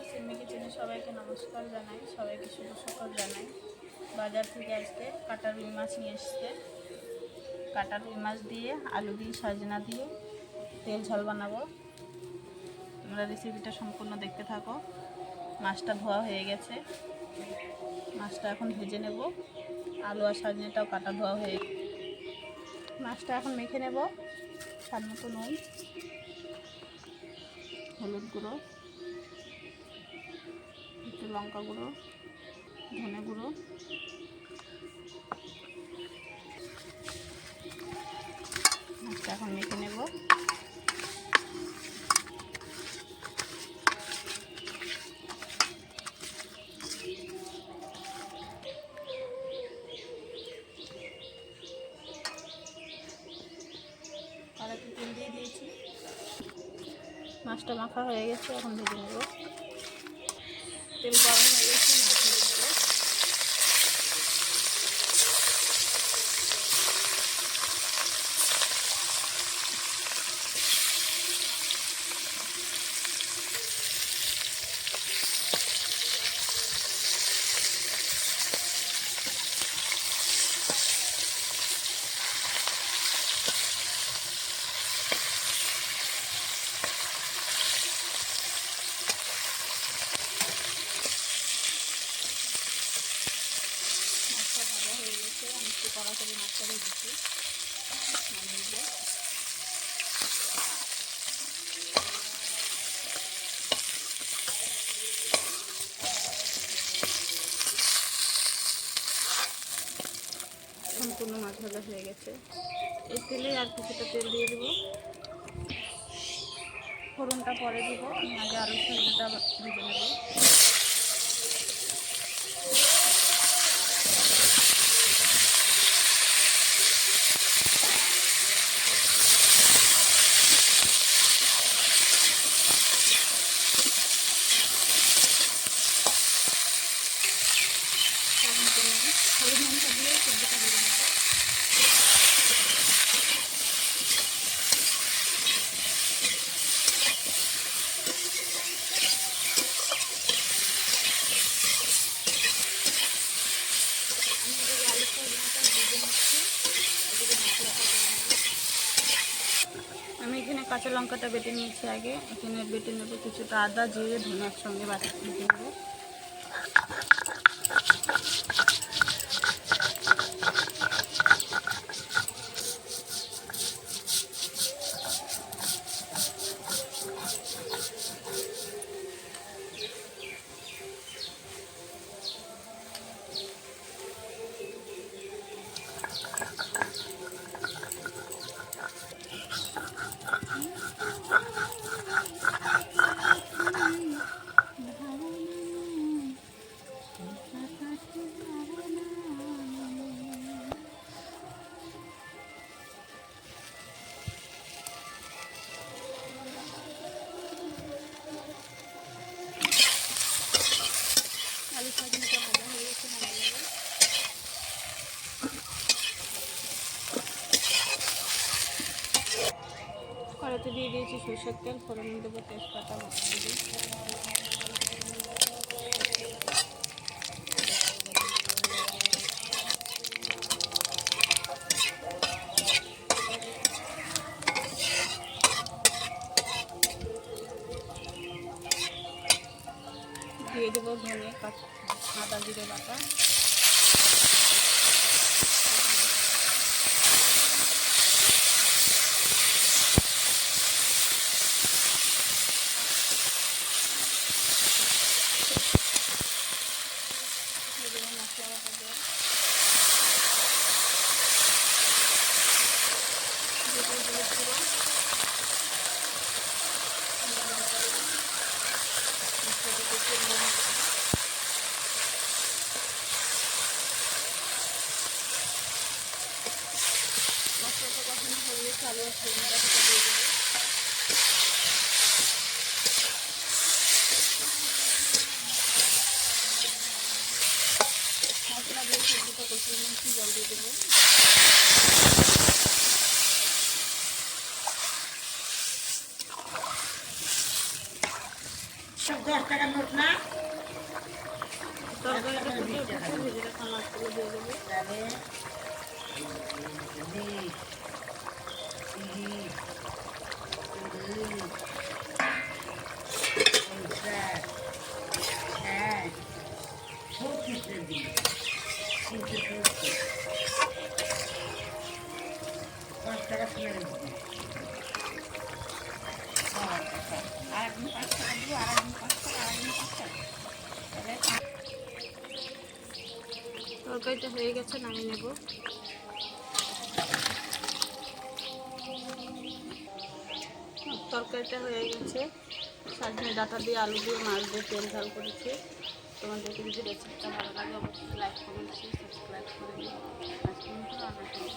সিমি কিচেনে সবাইকে নমস্কার জানাই, সবাইকে শুভ সকাল জানাই। বাজার থেকে আজকে কাটা রুই মাছ নিয়ে এসছে। কাটা রুই মাছ দিয়ে আলু দিয়ে সজনা দিয়ে তেল ঝাল বানাবো। তোমরা রেসিপিটা সম্পূর্ণ দেখতে থাকো। মাছটা ধোয়া হয়ে গেছে, মাছটা এখন ভেজে নেব। আলু আর সজনাটাও কাটা ধোয়া হয়ে গেছে। মাছটা এখন মেখে নেব। স্বাদ মতো নুন, হলুদ গুঁড়ো, একটু লঙ্কা গুঁড়ো, ধনে গুঁড়ো, মাছটা এখন মেখে নেব। কড়াইতে তেল দিয়ে দিয়েছি, মাছটা মাখা হয়ে গেছে, এখন ভেজে নেব। তেল গরম হয়ে গেছে, মাছ ভেজে নেব। মাছটা ভাজা হয়ে গেছে, আমি একটু কড়া করে মাছটা ভেজেছি। সম্পূর্ণ মাছ ভাজা হয়ে গেছে। এই তেলে আর কিছুটা তেল দিয়ে দেবো। ফোড়নটা পরে দিব, আগে আলু সজনাটা ভেজে নেব। হলুদ লঙ্কা দিয়ে সবজিটা ভেজে নেব। আমি এখানে কাঁচা লঙ্কাটা বেটে নিয়েছি আগে। এখানে বেটে নেব কিছুটা আদা, জিরে, ধনে একসঙ্গে বেটে নেব। আলু সজনাটা ভাজা হয়ে গেছে, নামিয়ে নেব। কড়াইতে দিয়ে দিয়েছি সরষের তেল, ফোড়ন দেবো তেজপাতা, দিয়ে দেবো ধনে, আদা, জিরে বাটা। মশলা বাটা দিয়ে মশলাটা কখনো হয়ে গেছে, আলু আর সজনাটা দিয়ে দেবো। মশলা দিয়ে সবজিটা কষিয়ে নিয়েছি, জল দিয়ে দেবো। 10 টাকার নোট না তরকারিটা ফুটে উঠেছে, ভেজে রাখা মাছগুলো দিয়ে দেবো। তাহলে 20, 30, 40, 50, 60, 70 দিন 370 5 টাকা ছিল আর একদিন 5 টাকা দিব, আর একদিন 5 টাকা, আর একদিন 5 টাকা। তরকারিটা হয়ে গেছে, নামিয়ে নেব। তরকারিটা হয়ে গেছে, সজনে ডাঁটা দিয়ে, আলু দিয়ে, মাছ দিয়ে তেল ঝাল করেছি। তোমাদেরকে যদি রেসিপিটা ভালো লাগে অবশ্যই লাইক কমেন্ট শেয়ার সাবস্ক্রাইব করে দিও। আজকের মতো রান্না করি।